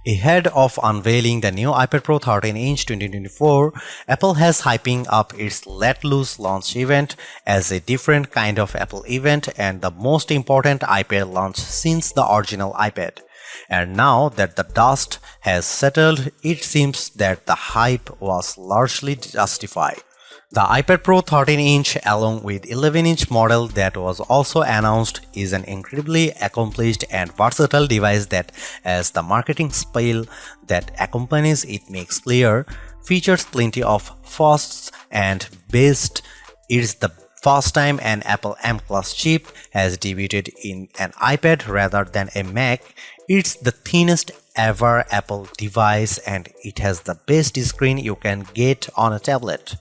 Ahead of unveiling the new iPad Pro 13-inch 2024, Apple has hyping up its Let Loose launch event as a different kind of Apple event and the most important iPad launch since the original iPad. And now that the dust has settled, it seems that the hype was largely justified. The iPad Pro 13-inch along with 11-inch model that was also announced is an incredibly accomplished and versatile device that, as the marketing spiel that accompanies it makes clear, features plenty of firsts and best. It's the first time an Apple M-Class chip has debuted in an iPad rather than a Mac. It's the thinnest ever Apple device and it has the best screen you can get on a tablet.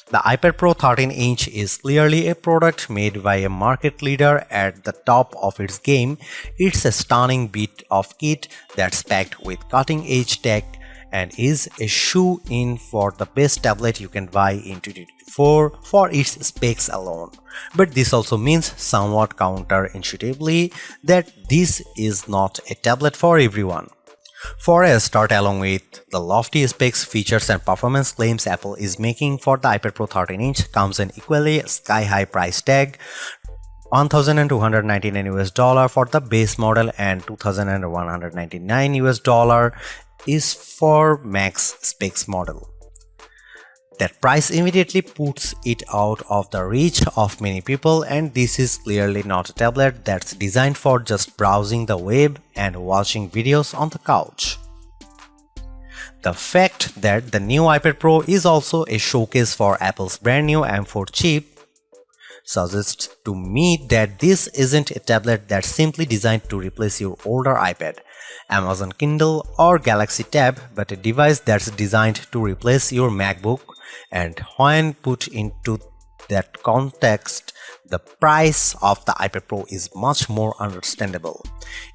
The iPad Pro 13-inch is clearly a product made by a market leader at the top of its game. It's a stunning bit of kit that's packed with cutting-edge tech and is a shoe-in for the best tablet you can buy in 2024 for its specs alone. But this also means somewhat counterintuitively that this is not a tablet for everyone. For a start, along with the lofty specs, features and performance claims Apple is making for the iPad Pro 13-inch comes an equally sky-high price tag, $1,299 for the base model and $2,199 is for max specs model. That price immediately puts it out of the reach of many people, and this is clearly not a tablet that's designed for just browsing the web and watching videos on the couch. The fact that the new iPad Pro is also a showcase for Apple's brand new M4 chip suggests to me that this isn't a tablet that's simply designed to replace your older iPad, Amazon Kindle or Galaxy Tab, but a device that's designed to replace your MacBook. And when put into that context, the price of the iPad Pro is much more understandable.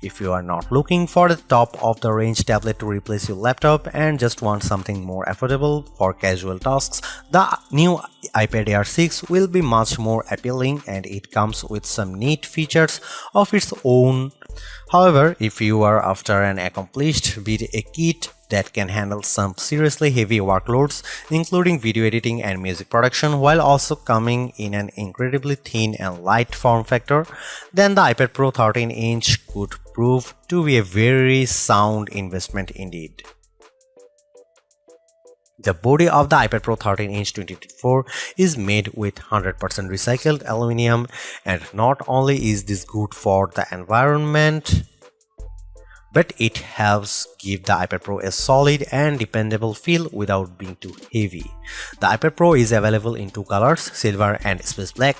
If you are not looking for the top of the range tablet to replace your laptop and just want something more affordable for casual tasks, the new iPad Air 6 will be much more appealing and it comes with some neat features of its own. However, if you are after an accomplished with a kit that can handle some seriously heavy workloads, including video editing and music production, while also coming in an incredibly thin and light form factor, then the iPad Pro 13-inch could prove to be a very sound investment indeed. The body of the iPad Pro 13-inch 2024 is made with 100% recycled aluminum, and not only is this good for the environment, but it helps give the iPad Pro a solid and dependable feel without being too heavy. The iPad Pro is available in two colors, silver and space black,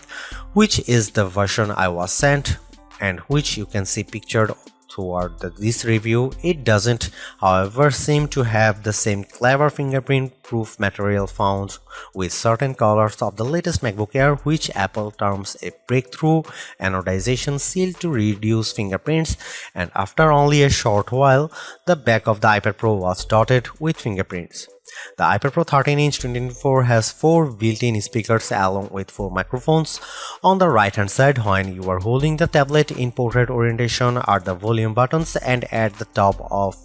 which is the version I was sent and which you can see pictured toward this review. It doesn't, however, seem to have the same clever fingerprint-proof material found with certain colors of the latest MacBook Air, which Apple terms a breakthrough anodization seal to reduce fingerprints, and after only a short while, the back of the iPad Pro was dotted with fingerprints. The iPad Pro 13-inch 2024 has 4 built-in speakers along with 4 microphones. On the right hand side, when you are holding the tablet in portrait orientation, are the volume buttons, and at the top of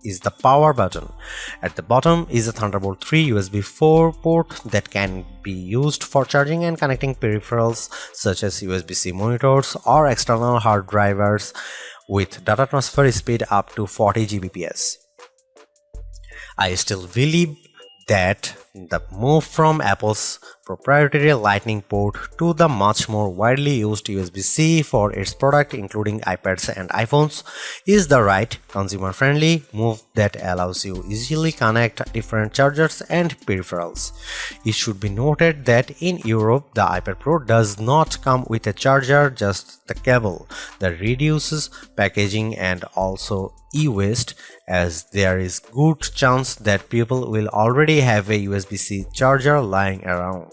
is the power button. At the bottom is a Thunderbolt 3 USB 4 port that can be used for charging and connecting peripherals such as USB-C monitors or external hard drivers with data transfer speed up to 40 Gbps. I still believe that the move from Apple's proprietary Lightning port to the much more widely used USB-C for its product including iPads and iPhones is the right consumer-friendly move that allows you easily connect different chargers and peripherals. It should be noted that in Europe the iPad Pro does not come with a charger, just the cable. That reduces packaging and also e-waste, as there is good chance that people will already have a USB-C charger lying around.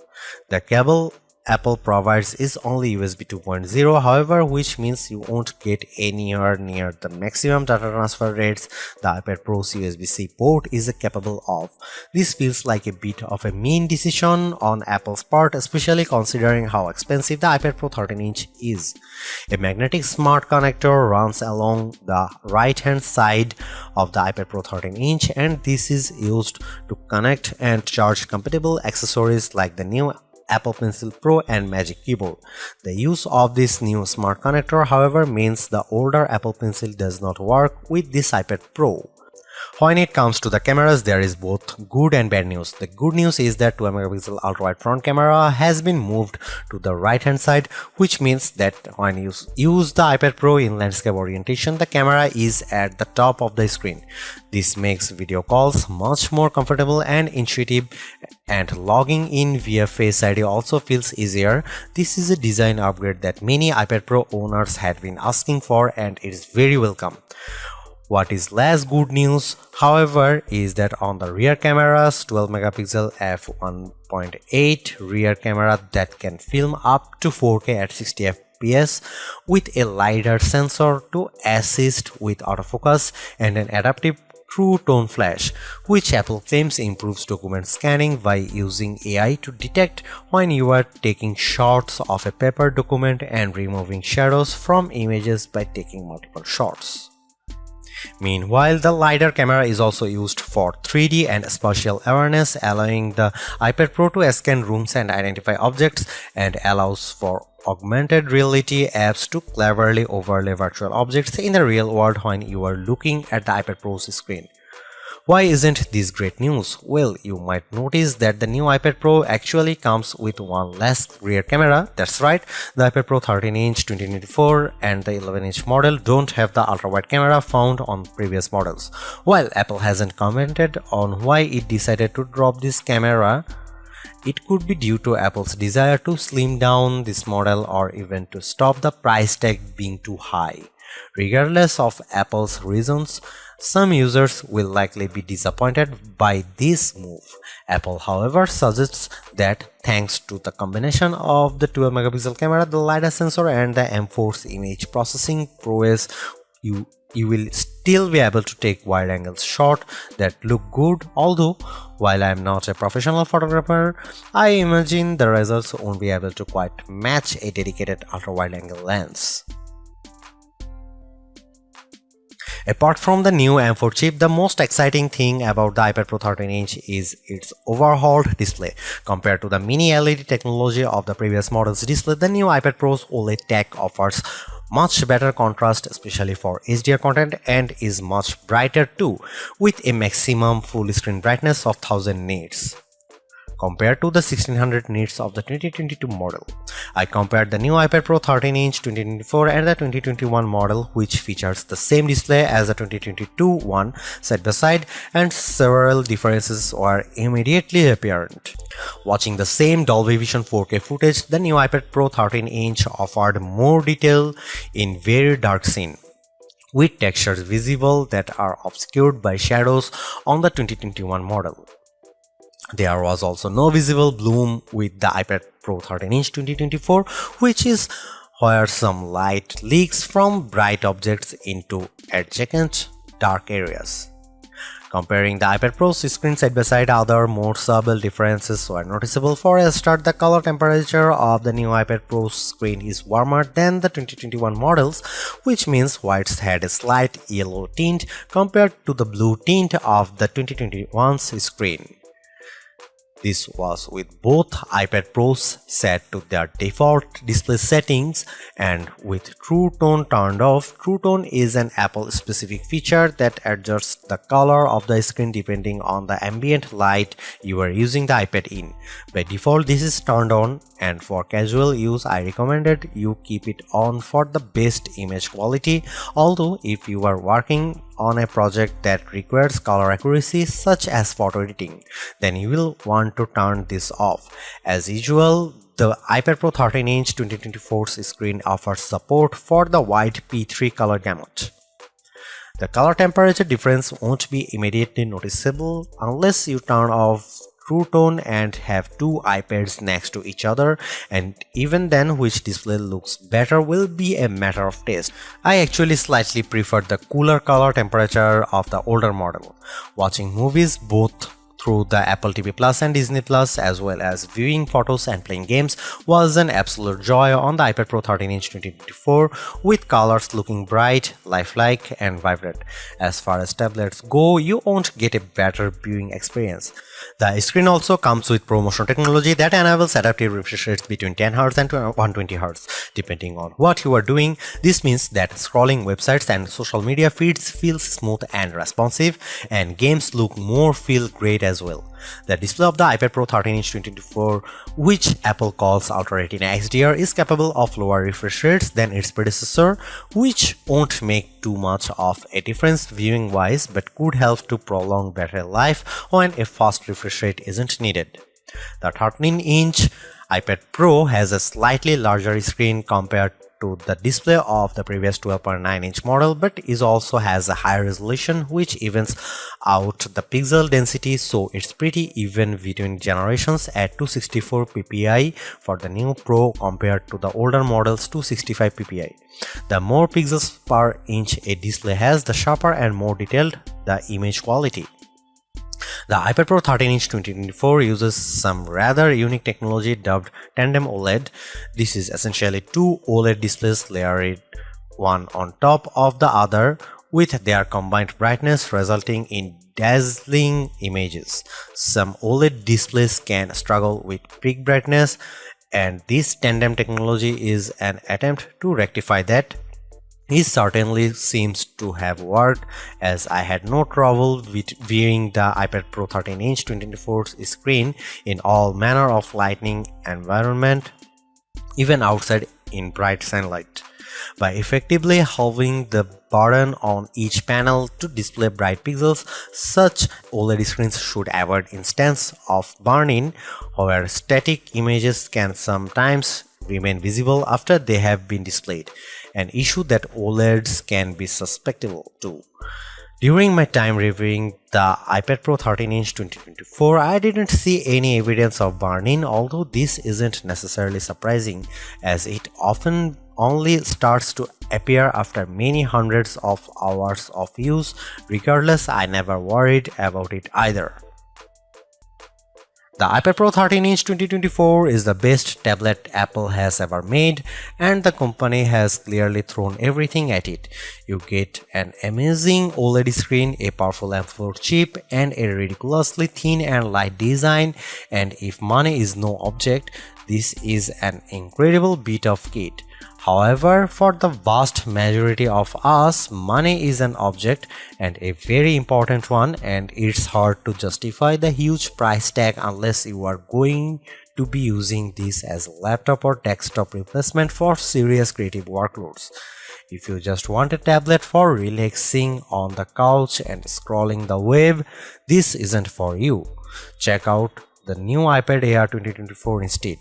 The cable Apple provides is only USB 2.0, however, which means you won't get anywhere near the maximum data transfer rates the iPad Pro's USB-C port is capable of. This feels like a bit of a mean decision on Apple's part, especially considering how expensive the iPad Pro 13-inch is. A magnetic smart connector runs along the right-hand side of the iPad Pro 13-inch, and this is used to connect and charge compatible accessories like the new Apple Pencil Pro and Magic Keyboard. The use of this new smart connector, however, means the older Apple Pencil does not work with this iPad Pro. When it comes to the cameras, there is both good and bad news. The good news is that 12-megapixel ultra-wide front camera has been moved to the right-hand side, which means that when you use the iPad Pro in landscape orientation, the camera is at the top of the screen. This makes video calls much more comfortable and intuitive, and logging in via Face ID also feels easier. This is a design upgrade that many iPad Pro owners had been asking for, and it is very welcome. What is less good news, however, is that on the rear cameras, 12-megapixel f1.8 rear camera that can film up to 4K at 60 fps with a LiDAR sensor to assist with autofocus and an adaptive True Tone Flash, which Apple claims improves document scanning by using AI to detect when you are taking shots of a paper document and removing shadows from images by taking multiple shots. Meanwhile, the LiDAR camera is also used for 3D and spatial awareness, allowing the iPad Pro to scan rooms and identify objects, and allows for augmented reality apps to cleverly overlay virtual objects in the real world when you are looking at the iPad Pro's screen. Why isn't this great news? Well, you might notice that the new iPad Pro actually comes with one less rear camera. That's right, the iPad Pro 13-inch 2024 and the 11-inch model don't have the ultra-wide camera found on previous models. While Apple hasn't commented on why it decided to drop this camera, it could be due to Apple's desire to slim down this model or even to stop the price tag being too high. Regardless of Apple's reasons, some users will likely be disappointed by this move. Apple, however, suggests that thanks to the combination of the 12-megapixel camera, the LiDAR sensor, and the M4's image processing prowess, you will still be able to take wide-angle shots that look good. Although, while I am not a professional photographer, I imagine the results won't be able to quite match a dedicated ultra-wide-angle lens. Apart from the new M4 chip, the most exciting thing about the iPad Pro 13-inch is its overhauled display. Compared to the mini LED technology of the previous model's display, the new iPad Pro's OLED tech offers much better contrast, especially for HDR content, and is much brighter too, with a maximum full screen brightness of 1000 nits. Compared to the 1600 nits of the 2022 model. I compared the new iPad Pro 13-inch 2024 and the 2021 model, which features the same display as the 2022 one side by side, and several differences were immediately apparent. Watching the same Dolby Vision 4K footage, the new iPad Pro 13-inch offered more detail in very dark scene, with textures visible that are obscured by shadows on the 2021 model. There was also no visible bloom with the iPad Pro 13-inch 2024, which is where some light leaks from bright objects into adjacent dark areas. Comparing the iPad Pro's screen side by side, other more subtle differences were noticeable. For a start, the color temperature of the new iPad Pro's screen is warmer than the 2021 models, which means whites had a slight yellow tint compared to the blue tint of the 2021's screen. This was with both iPad Pros set to their default display settings and with True Tone turned off. True Tone is an Apple-specific feature that adjusts the color of the screen depending on the ambient light you are using the iPad in. By default, this is turned on, and for casual use, I recommended you keep it on for the best image quality. Although, if you are working on a project that requires color accuracy such as photo editing, then you will want to turn this off. As usual, the iPad Pro 13-inch 2024's screen offers support for the wide P3 color gamut. The color temperature difference won't be immediately noticeable unless you turn off true tone and have two iPads next to each other, and even then which display looks better will be a matter of taste. I actually slightly prefer the cooler color temperature of the older model. Watching movies both through the Apple TV Plus and Disney Plus, as well as viewing photos and playing games, was an absolute joy on the iPad Pro 13-inch 2024, with colors looking bright, lifelike, and vibrant. As far as tablets go, you won't get a better viewing experience. The screen also comes with ProMotion technology that enables adaptive refresh rates between 10Hz and 120Hz, depending on what you are doing. This means that scrolling websites and social media feeds feels smooth and responsive, and games look feel great as well. The display of the iPad Pro 13-inch 2024, which Apple calls Ultra Retina XDR, is capable of lower refresh rates than its predecessor, which won't make too much of a difference viewing wise but could help to prolong battery life when a fast refresh rate isn't needed. The 13-inch iPad Pro has a slightly larger screen compared to the display of the previous 12.9-inch model, but it also has a higher resolution which evens out the pixel density, so it's pretty even between generations at 264 ppi for the new Pro compared to the older model's 265 ppi. The more pixels per inch a display has, the sharper and more detailed the image quality. The iPad Pro 13-inch 2024 uses some rather unique technology dubbed tandem OLED. This is essentially two OLED displays layered one on top of the other with their combined brightness resulting in dazzling images. Some OLED displays can struggle with peak brightness, and this tandem technology is an attempt to rectify that. It certainly seems to have worked, as I had no trouble with viewing the iPad Pro 13-inch 2024's screen in all manner of lighting environment, even outside in bright sunlight. By effectively halving the burden on each panel to display bright pixels, such OLED screens should avoid instances of burn-in, where static images can sometimes remain visible after they have been displayed, an issue that OLEDs can be susceptible to. During my time reviewing the iPad Pro 13-inch 2024, I didn't see any evidence of burn-in, although this isn't necessarily surprising, as it often only starts to appear after many hundreds of hours of use. Regardless, I never worried about it either. The iPad Pro 13-inch 2024 is the best tablet Apple has ever made, and the company has clearly thrown everything at it. You get an amazing OLED screen, a powerful M4 chip, and a ridiculously thin and light design, and if money is no object, this is an incredible bit of kit. However, for the vast majority of us, money is an object, and a very important one, and it's hard to justify the huge price tag unless you are going to be using this as a laptop or desktop replacement for serious creative workloads. If you just want a tablet for relaxing on the couch and scrolling the web, this isn't for you. Check out the new iPad Air 2024 instead.